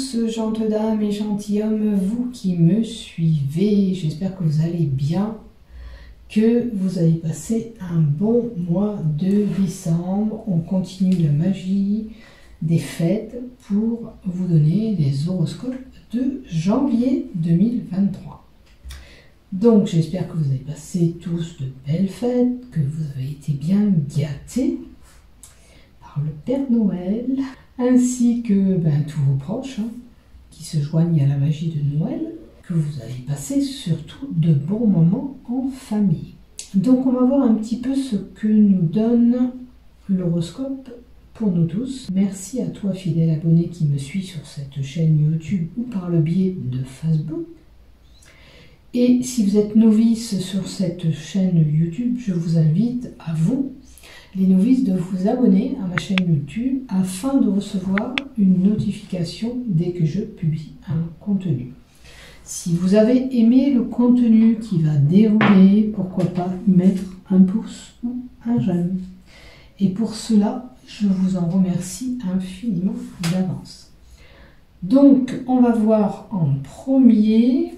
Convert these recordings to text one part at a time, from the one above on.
tous, gentes dames et gentilshommes, vous qui me suivez, j'espère que vous allez bien, que vous avez passé un bon mois de décembre. On continue la magie des fêtes pour vous donner les horoscopes de janvier 2023. Donc j'espère que vous avez passé tous de belles fêtes, que vous avez été bien gâtés par le Père Noël, ainsi que tous vos proches qui se joignent à la magie de Noël, que vous avez passé surtout de bons moments en famille. Donc on va voir un petit peu ce que nous donne l'horoscope pour nous tous. Merci à toi fidèle abonné qui me suit sur cette chaîne YouTube ou par le biais de Facebook. Et si vous êtes novice sur cette chaîne YouTube, je vous invite à vous, les novices, de vous abonner à ma chaîne YouTube afin de recevoir une notification dès que je publie un contenu. Si vous avez aimé le contenu qui va dérouler, pourquoi pas mettre un pouce ou un j'aime. Et pour cela, je vous en remercie infiniment d'avance. Donc, on va voir en premier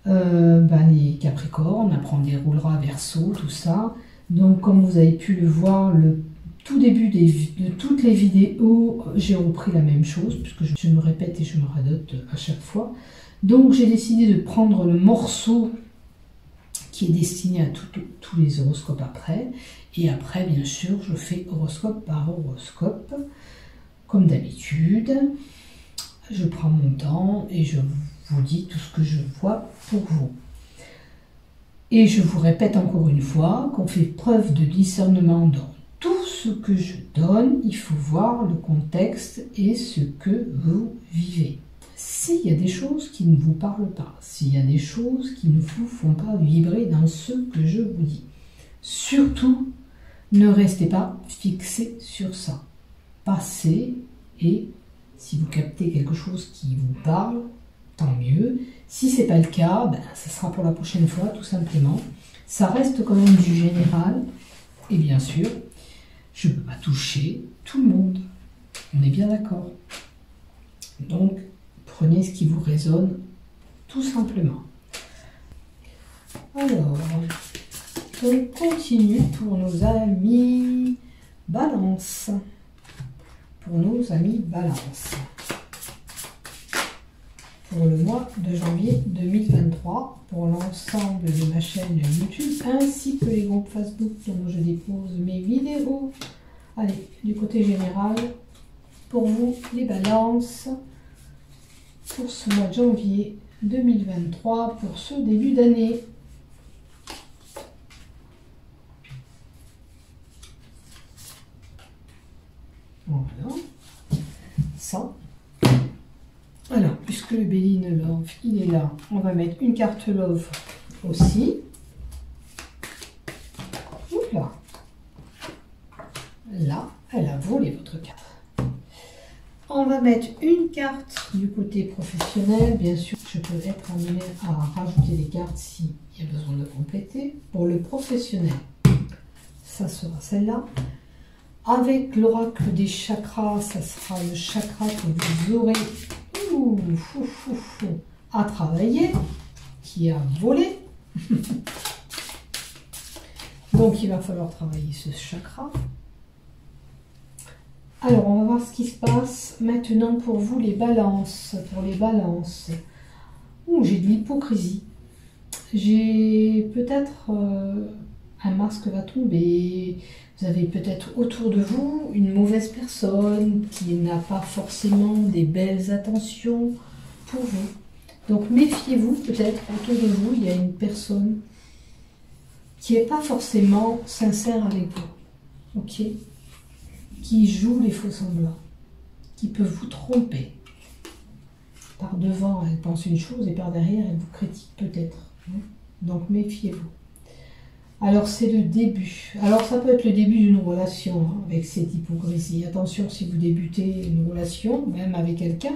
les Capricornes. Après on déroulera Verseau, tout ça. Donc, comme vous avez pu le voir, le tout début de toutes les vidéos, j'ai repris la même chose, puisque je me répète et je me radote à chaque fois. Donc, j'ai décidé de prendre le morceau qui est destiné à tous les horoscopes après. Et après, bien sûr, je fais horoscope par horoscope, comme d'habitude. Je prends mon temps et je vous dis tout ce que je vois pour vous. Et je vous répète encore une fois qu'on fait preuve de discernement dans tout ce que je donne. Il faut voir le contexte et ce que vous vivez. S'il y a des choses qui ne vous parlent pas, s'il y a des choses qui ne vous font pas vibrer dans ce que je vous dis, surtout, ne restez pas fixé sur ça. Passez et si vous captez quelque chose qui vous parle, tant mieux. Si ce n'est pas le cas, ça sera pour la prochaine fois, tout simplement. Ça reste quand même du général. Et bien sûr, je ne peux pas toucher tout le monde. On est bien d'accord. Donc, prenez ce qui vous résonne, tout simplement. Alors, on continue pour nos amis Balance. Pour nos amis Balance. Pour le mois de janvier 2023, pour l'ensemble de ma chaîne YouTube, ainsi que les groupes Facebook dont je dépose mes vidéos. Allez, du côté général, pour vous, les balances, pour ce mois de janvier 2023, pour ce début d'année. Voilà, ça. Alors, puisque le Béline Love, il est là, on va mettre une carte Love aussi. Oula. Là, elle a volé votre carte. On va mettre une carte du côté professionnel. Bien sûr, je peux être amenée à rajouter des cartes s'il y a besoin de compléter. Pour le professionnel, ça sera celle-là. Avec l'oracle des chakras, ça sera le chakra que vous aurez à travailler, qui a volé. Donc il va falloir travailler ce chakra. Alors on va voir ce qui se passe maintenant pour vous les balances. Pour les balances, j'ai de l'hypocrisie. J'ai peut-être un masque va tomber. Vous avez peut-être autour de vous une mauvaise personne qui n'a pas forcément des belles attentions pour vous. Donc méfiez-vous, peut-être autour de vous, il y a une personne qui n'est pas forcément sincère avec vous. Ok? Qui joue les faux semblants, qui peut vous tromper. Par devant, elle pense une chose et par derrière, elle vous critique peut-être. Donc méfiez-vous. Alors c'est le début. Alors ça peut être le début d'une relation avec cette hypocrisie. Attention si vous débutez une relation, même avec quelqu'un,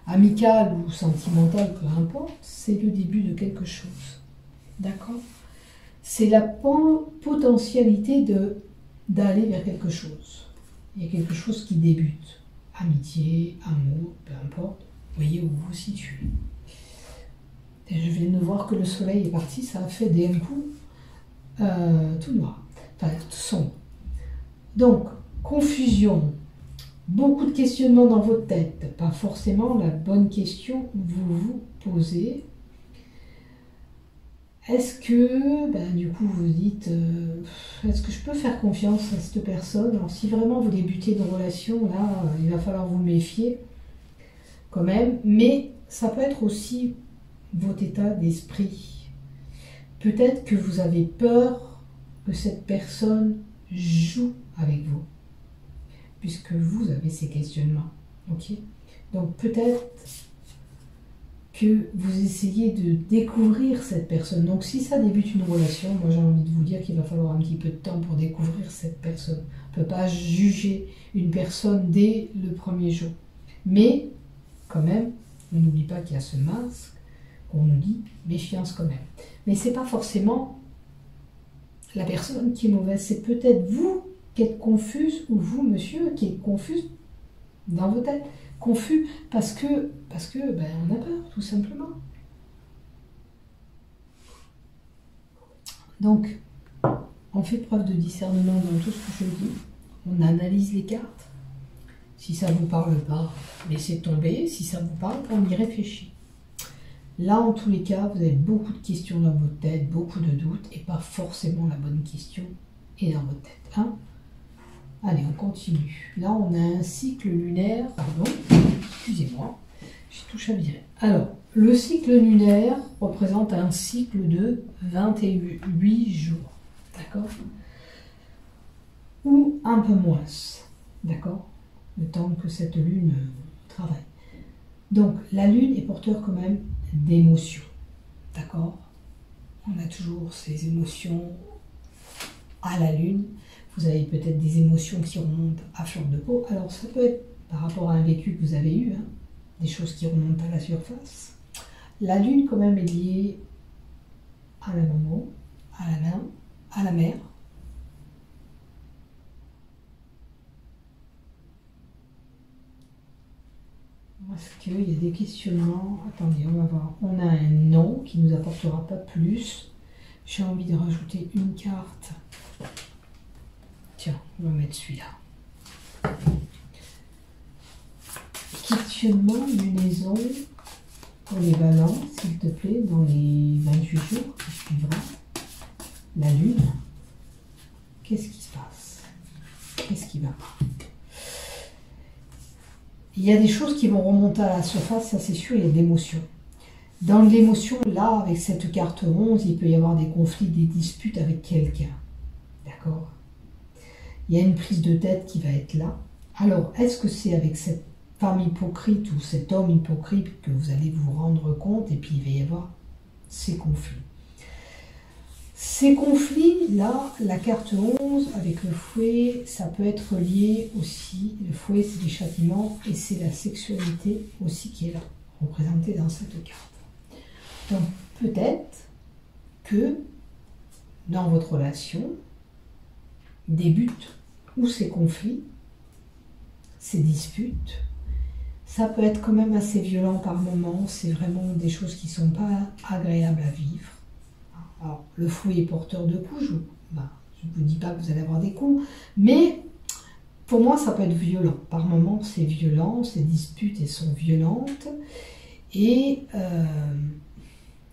amical ou sentimental, peu importe, c'est le début de quelque chose. D'accord? C'est la potentialité d'aller vers quelque chose. Il y a quelque chose qui débute. Amitié, amour, peu importe. voyez où vous vous situez. Et je viens de voir que le soleil est parti, ça a fait d'un coup tout noir, enfin tout sombre. Donc, confusion, beaucoup de questionnements dans votre tête, pas forcément la bonne question que vous vous posez. Est-ce que, du coup, vous vous dites, est-ce que je peux faire confiance à cette personne? Alors, si vraiment vous débutez une relation, là, il va falloir vous méfier, quand même. Mais ça peut être aussi votre état d'esprit. Peut-être que vous avez peur que cette personne joue avec vous, puisque vous avez ces questionnements. Ok? Donc, peut-être que vous essayez de découvrir cette personne. Donc si ça débute une relation, moi j'ai envie de vous dire qu'il va falloir un petit peu de temps pour découvrir cette personne. On ne peut pas juger une personne dès le premier jour. Mais quand même, on n'oublie pas qu'il y a ce masque, qu'on nous dit méfiance quand même. Mais ce n'est pas forcément la personne qui est mauvaise, c'est peut-être vous qui êtes confuse, ou vous, monsieur, qui êtes confuse dans vos têtes. Confus parce que on a peur, tout simplement. Donc, on fait preuve de discernement dans tout ce que je dis. On analyse les cartes. Si ça ne vous parle pas, laissez tomber. Si ça vous parle, on y réfléchit. Là, en tous les cas, vous avez beaucoup de questions dans votre tête, beaucoup de doutes, et pas forcément la bonne question est dans votre tête. Hein? Allez, on continue. Là, on a un cycle lunaire. Pardon, excusez-moi, j'ai tout chaviré. Alors, le cycle lunaire représente un cycle de 28 jours. D'accord? Ou un peu moins. D'accord? Le temps que cette lune travaille. Donc, la lune est porteur quand même d'émotions. D'accord? On a toujours ces émotions à la lune. Vous avez peut-être des émotions qui remontent à fleur de peau. Alors ça peut être par rapport à un vécu que vous avez eu, hein, des choses qui remontent à la surface. La lune quand même est liée à la maman, à la main, à la mère. Est-ce qu'il y a des questionnements? Attendez, on va voir. On a un non qui ne nous apportera pas plus. J'ai envie de rajouter une carte. Tiens, on va mettre celui-là. Questionnement, lunaison pour les balances, s'il te plaît, dans les 28 jours qui suivront. La lune. Qu'est-ce qui se passe? Qu'est-ce qui va pas? Il y a des choses qui vont remonter à la surface, ça c'est sûr, il y a de l'émotion. Dans l'émotion, là, avec cette carte 11, il peut y avoir des conflits, des disputes avec quelqu'un. D'accord? Il y a une prise de tête qui va être là. Alors, est-ce que c'est avec cette femme hypocrite ou cet homme hypocrite que vous allez vous rendre compte et puis il va y avoir ces conflits? Ces conflits, là, la carte 11 avec le fouet, ça peut être lié aussi. Le fouet, c'est des châtiments et c'est la sexualité aussi qui est là, représentée dans cette carte. Donc, peut-être que dans votre relation, débutent ou ces conflits, ces disputes, ça peut être quand même assez violent par moments, c'est vraiment des choses qui ne sont pas agréables à vivre. Alors, le fouet est porteur de coups, je ne vous dis pas que vous allez avoir des coups, mais pour moi ça peut être violent. Par moments c'est violent, ces disputes elles sont violentes, et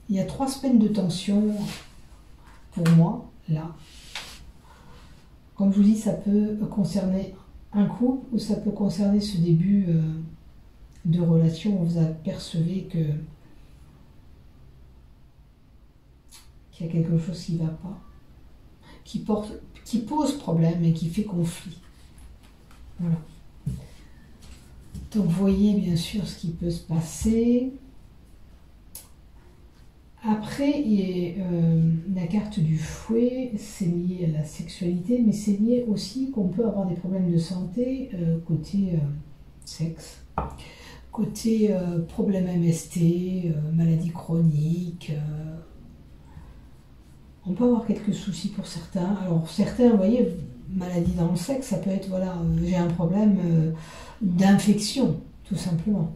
il y a 3 semaines de tension pour moi, là. Comme je vous dis, ça peut concerner un couple ou ça peut concerner ce début de relation où vous apercevez qu'il y a quelque chose qui ne va pas, qui pose problème et qui fait conflit. Voilà. Donc, vous voyez bien sûr ce qui peut se passer. Après, il y a la carte du fouet, c'est lié à la sexualité, mais c'est lié aussi qu'on peut avoir des problèmes de santé côté sexe, côté problème MST, maladie chronique. On peut avoir quelques soucis pour certains. Alors certains, vous voyez, maladie dans le sexe, ça peut être, voilà, j'ai un problème d'infection, tout simplement.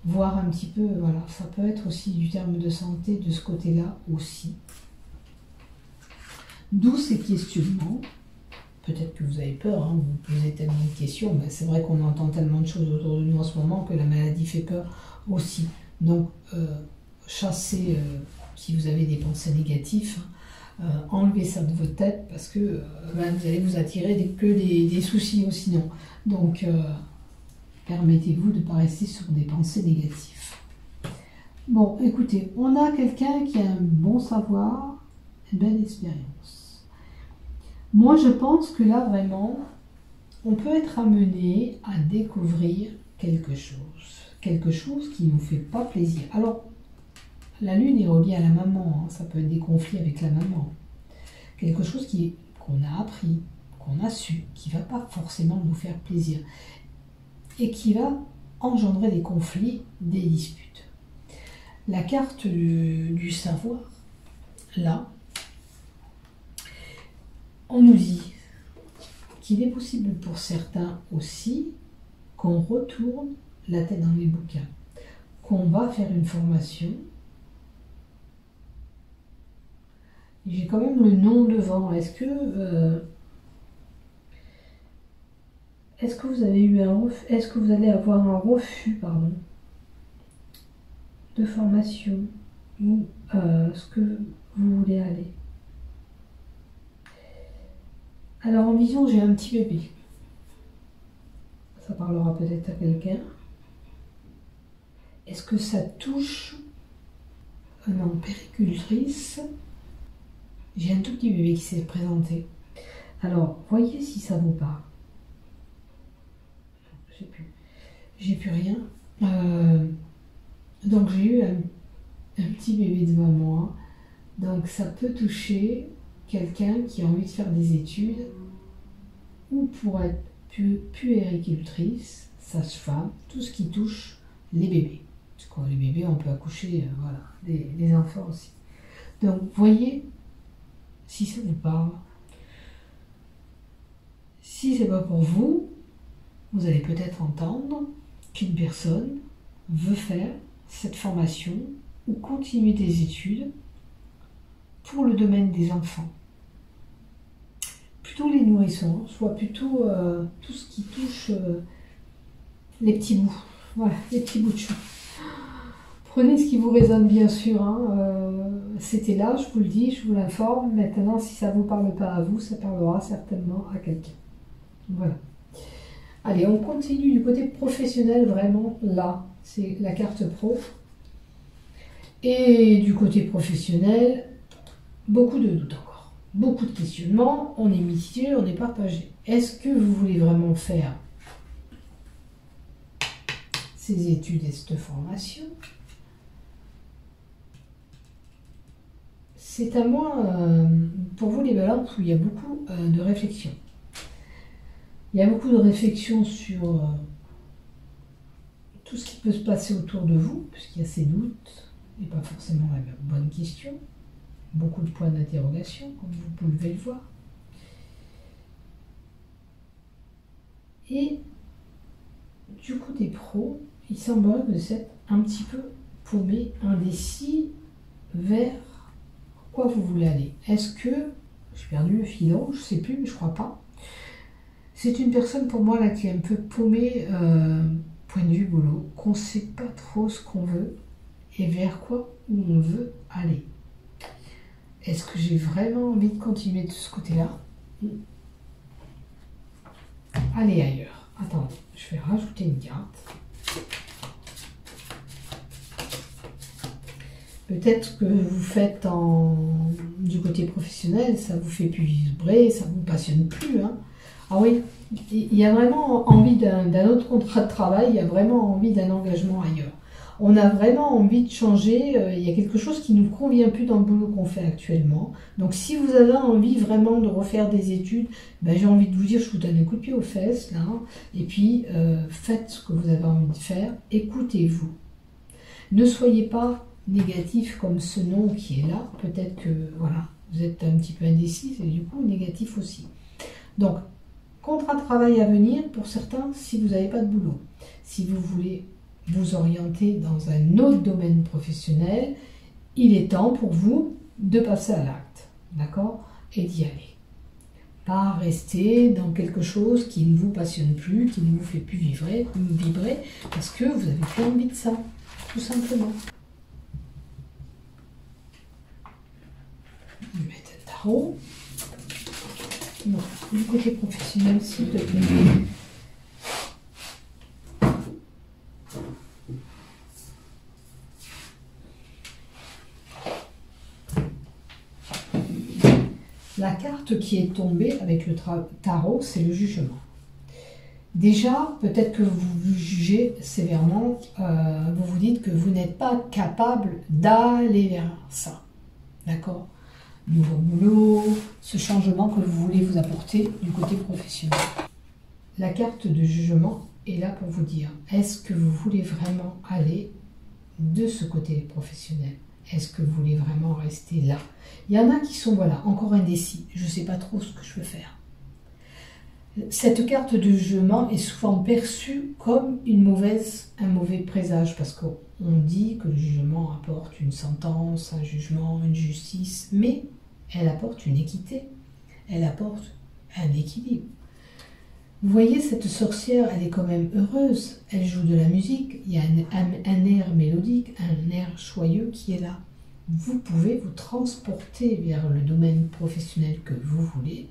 voir un petit peu, voilà, ça peut être aussi du terme de santé de ce côté-là aussi. D'où ces questionnements. Peut-être que vous avez peur, hein, vous posez tellement de questions, mais c'est vrai qu'on entend tellement de choses autour de nous en ce moment que la maladie fait peur aussi. Donc, chassez, si vous avez des pensées négatives, enlevez ça de votre tête parce que vous allez vous attirer que des soucis sinon. Donc, permettez-vous de ne pas rester sur des pensées négatives. Bon, écoutez, on a quelqu'un qui a un bon savoir, une belle expérience. Moi, je pense que là, vraiment, on peut être amené à découvrir quelque chose qui ne nous fait pas plaisir. Alors, la lune est reliée à la maman, hein, ça peut être des conflits avec la maman. Quelque chose qu'on a appris, qu'on a su, qui ne va pas forcément nous faire plaisir et qui va engendrer des conflits, des disputes. La carte du savoir, là, on nous dit qu'il est possible pour certains aussi qu'on retourne la tête dans les bouquins, qu'on va faire une formation. J'ai quand même le nom devant. Est-ce que vous avez eu est-ce que vous allez avoir un refus, pardon, de formation ou ce que vous voulez aller? Alors en vision, j'ai un petit bébé. Ça parlera peut-être à quelqu'un. Est-ce que ça touche? Non, péricultrice. J'ai un tout petit bébé qui s'est présenté. Alors, voyez si ça vous parle. J'ai plus rien. Donc j'ai eu un petit bébé devant moi. Donc ça peut toucher quelqu'un qui a envie de faire des études ou pour être puéricultrice, sage-femme, tout ce qui touche les bébés. Parce que les bébés, on peut accoucher, voilà, des enfants aussi. Donc, voyez si ça vous parle. Si c'est pas pour vous, vous allez peut-être entendre qu'une personne veut faire cette formation ou continuer des études pour le domaine des enfants. Plutôt les nourrissons, soit plutôt tout ce qui touche les petits bouts. Voilà, les petits bouts de chou. Prenez ce qui vous résonne bien sûr. Hein. C'était là, je vous le dis, je vous l'informe. Maintenant, si ça ne vous parle pas à vous, ça parlera certainement à quelqu'un. Voilà. Allez, on continue du côté professionnel, vraiment, là. C'est la carte pro. Et du côté professionnel, beaucoup de doutes encore. Beaucoup de questionnements. On est mitigé, on est partagé. Est-ce que vous voulez vraiment faire ces études et cette formation? C'est à moi, pour vous les balances, où il y a beaucoup de réflexion. Il y a beaucoup de réflexion sur tout ce qui peut se passer autour de vous, puisqu'il y a ces doutes, et pas forcément la bonne question. Beaucoup de points d'interrogation, comme vous pouvez le voir. Et du côté pro, il semblerait que vous êtes un petit peu paumé, indécis, vers quoi vous voulez aller. Est-ce que, j'ai perdu le filon, je ne sais plus, mais je crois pas. C'est une personne pour moi là qui est un peu paumée, point de vue boulot, qu'on ne sait pas trop ce qu'on veut et vers quoi où on veut aller. Est-ce que j'ai vraiment envie de continuer de ce côté-là? Aller ailleurs. Attendez, je vais rajouter une carte. Peut-être que vous faites du côté professionnel, ça vous fait plus vibrer, ça vous passionne plus. Hein. Ah oui, il y a vraiment envie d'un autre contrat de travail, il y a vraiment envie d'un engagement ailleurs. On a vraiment envie de changer, il y a quelque chose qui ne nous convient plus dans le boulot qu'on fait actuellement. Donc si vous avez envie vraiment de refaire des études, ben, j'ai envie de vous dire, je vous donne un coup de pied aux fesses, là, et puis faites ce que vous avez envie de faire, écoutez-vous. Ne soyez pas négatif comme ce nom qui est là, peut-être que voilà, vous êtes un petit peu indécis et du coup négatif aussi. Donc, contrat de travail à venir pour certains si vous n'avez pas de boulot. Si vous voulez vous orienter dans un autre domaine professionnel, il est temps pour vous de passer à l'acte, d'accord? Et d'y aller. Pas rester dans quelque chose qui ne vous passionne plus, qui ne vous fait plus vibrer, parce que vous n'avez plus envie de ça, tout simplement. Je vais mettre un tarot. Bon, du côté professionnel, s'il te plaît. La carte qui est tombée avec le tarot, c'est le jugement. Déjà, peut-être que vous vous jugez sévèrement, vous vous dites que vous n'êtes pas capable d'aller vers ça. D'accord? Nouveau boulot, ce changement que vous voulez vous apporter du côté professionnel. La carte de jugement est là pour vous dire, est-ce que vous voulez vraiment aller de ce côté professionnel? Est-ce que vous voulez vraiment rester là? Il y en a qui sont, voilà, encore indécis. Je ne sais pas trop ce que je veux faire. Cette carte de jugement est souvent perçue comme un mauvais présage, parce qu'on dit que le jugement apporte une sentence, un jugement, une justice, mais elle apporte une équité, elle apporte un équilibre. Vous voyez, cette sorcière, elle est quand même heureuse, elle joue de la musique, il y a un air mélodique, un air joyeux qui est là. Vous pouvez vous transporter vers le domaine professionnel que vous voulez,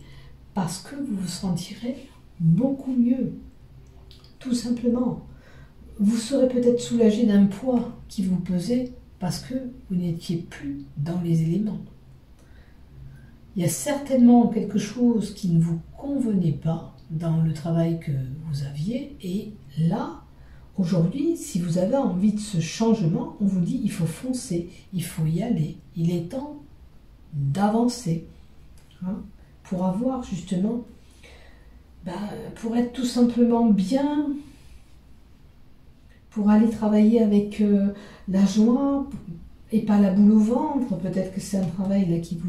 parce que vous vous sentirez beaucoup mieux, tout simplement. Vous serez peut-être soulagé d'un poids qui vous pesait, parce que vous n'étiez plus dans les éléments. Il y a certainement quelque chose qui ne vous convenait pas dans le travail que vous aviez, et là, aujourd'hui, si vous avez envie de ce changement, on vous dit il faut foncer, il faut y aller, il est temps d'avancer, hein, pour avoir justement, pour être tout simplement bien, pour aller travailler avec la joie et pas la boule au ventre. Peut-être que c'est un travail là qui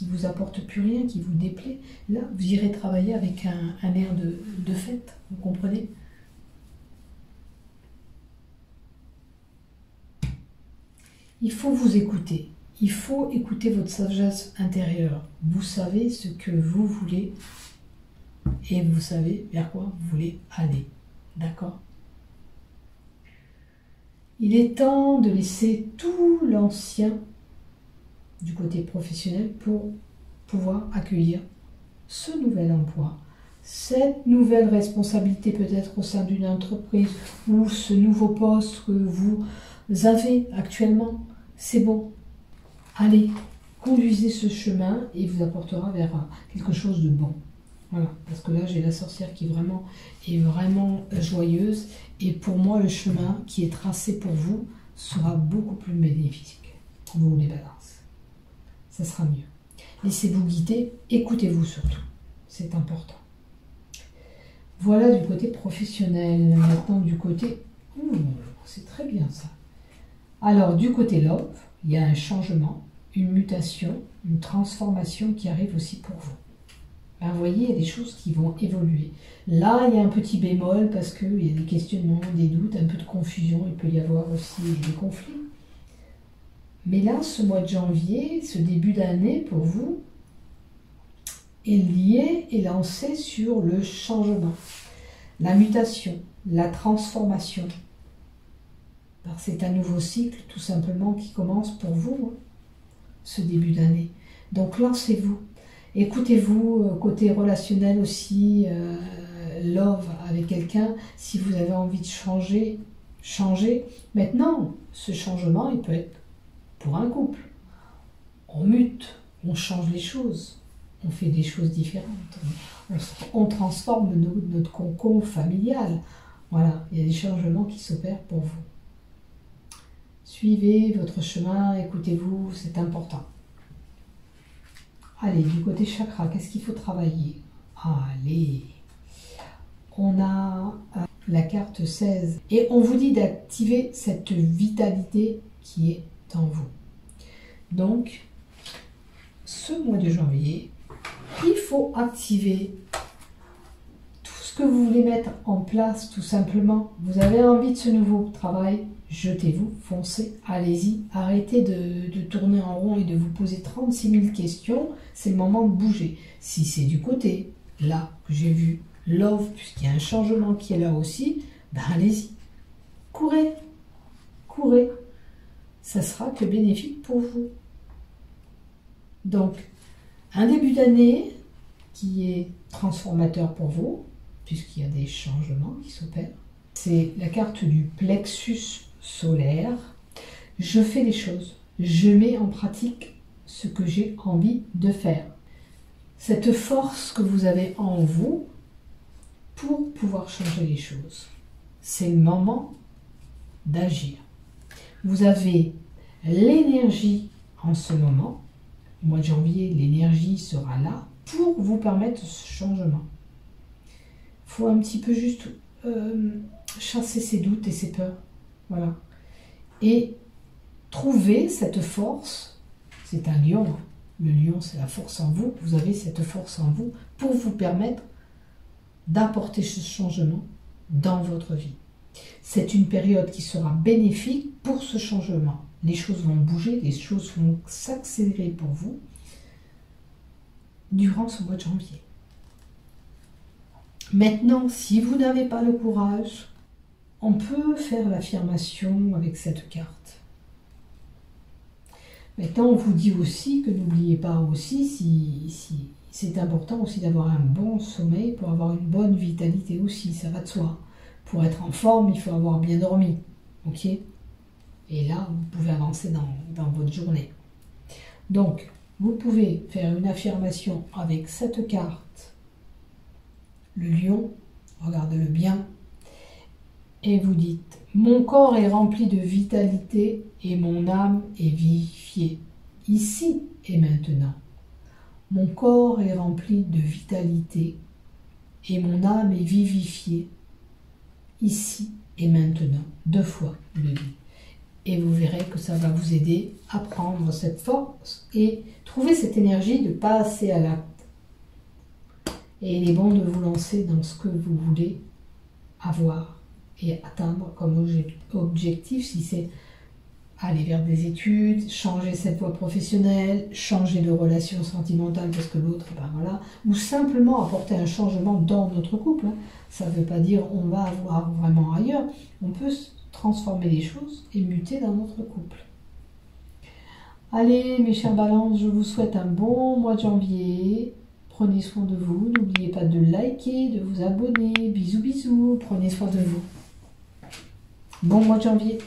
vous apporte plus rien, qui vous déplaît. Là, vous irez travailler avec un air de fête, vous comprenez? Il faut vous écouter. Il faut écouter votre sagesse intérieure. Vous savez ce que vous voulez et vous savez vers quoi vous voulez aller. D'accord? Il est temps de laisser tout l'ancien du côté professionnel pour pouvoir accueillir ce nouvel emploi, cette nouvelle responsabilité peut-être au sein d'une entreprise ou ce nouveau poste que vous avez actuellement. C'est bon. Allez, conduisez ce chemin et il vous apportera vers quelque chose de bon. Voilà, parce que là j'ai la sorcière qui est vraiment joyeuse, et pour moi le chemin qui est tracé pour vous sera beaucoup plus bénéfique pour vous les balances. Ça sera mieux. Laissez-vous guider, écoutez-vous surtout, c'est important. Voilà du côté professionnel. Maintenant du côté... c'est très bien ça. Alors du côté love, il y a un changement, une mutation, une transformation qui arrive aussi pour vous. Vous voyez, il y a des choses qui vont évoluer. Là, il y a un petit bémol parce qu'il y a des questionnements, des doutes, un peu de confusion. Il peut y avoir aussi des conflits. Mais là, ce mois de janvier, ce début d'année pour vous, est lié et lancé sur le changement, la mutation, la transformation. C'est un nouveau cycle, tout simplement, qui commence pour vous, hein, ce début d'année. Donc, lancez-vous. Écoutez-vous, côté relationnel aussi, love avec quelqu'un, si vous avez envie de changer, changez. Maintenant, ce changement, il peut être pour un couple. On mute, on change les choses, on fait des choses différentes. On transforme notre cocon familial. Voilà, il y a des changements qui s'opèrent pour vous. Suivez votre chemin, écoutez-vous, c'est important. Allez, du côté chakra, qu'est-ce qu'il faut travailler? Allez, on a la carte 16 et on vous dit d'activer cette vitalité qui est en vous. Donc, ce mois de janvier, il faut activer tout ce ce que vous voulez mettre en place tout simplement. Vous avez envie de ce nouveau travail, jetez-vous, foncez, allez-y. Arrêtez de tourner en rond et de vous poser 36 000 questions. C'est le moment de bouger. Si c'est du côté, là, que j'ai vu, love, puisqu'il y a un changement qui est là aussi, ben allez-y. Courez, courez. Ça sera que bénéfique pour vous. Donc, un début d'année qui est transformateur pour vous, puisqu'il y a des changements qui s'opèrent. C'est la carte du plexus solaire. Je fais les choses. Je mets en pratique ce que j'ai envie de faire. Cette force que vous avez en vous pour pouvoir changer les choses. C'est le moment d'agir. Vous avez l'énergie en ce moment. Au mois de janvier, l'énergie sera là pour vous permettre ce changement. Il faut un petit peu juste chasser ses doutes et ses peurs. Voilà. Et trouver cette force. C'est un lion. Hein. Le lion, c'est la force en vous. Vous avez cette force en vous pour vous permettre d'apporter ce changement dans votre vie. C'est une période qui sera bénéfique pour ce changement. Les choses vont bouger, les choses vont s'accélérer pour vous durant ce mois de janvier. Maintenant, si vous n'avez pas le courage, on peut faire l'affirmation avec cette carte. Maintenant, on vous dit aussi que n'oubliez pas aussi, si c'est important aussi d'avoir un bon sommeil pour avoir une bonne vitalité aussi, ça va de soi. Pour être en forme, il faut avoir bien dormi, ok? Et là, vous pouvez avancer dans votre journée. Donc, vous pouvez faire une affirmation avec cette carte, le lion, regardez-le bien, et vous dites « Mon corps est rempli de vitalité et mon âme est vivifiée, ici et maintenant. Mon corps est rempli de vitalité et mon âme est vivifiée, ici et maintenant. » 2 fois, le dit. Et vous verrez que ça va vous aider à prendre cette force et trouver cette énergie de passer à l'acte. Et il est bon de vous lancer dans ce que vous voulez avoir et atteindre comme objectif, si c'est aller vers des études, changer cette voie professionnelle, changer de relation sentimentale parce que l'autre, ben voilà, ou simplement apporter un changement dans notre couple. Ça ne veut pas dire on va avoir vraiment ailleurs. On peut transformer les choses et muter dans notre couple. Allez, mes chers balances, je vous souhaite un bon mois de janvier. Prenez soin de vous. N'oubliez pas de liker, de vous abonner. Bisous, bisous. Prenez soin de vous. Bon mois de janvier.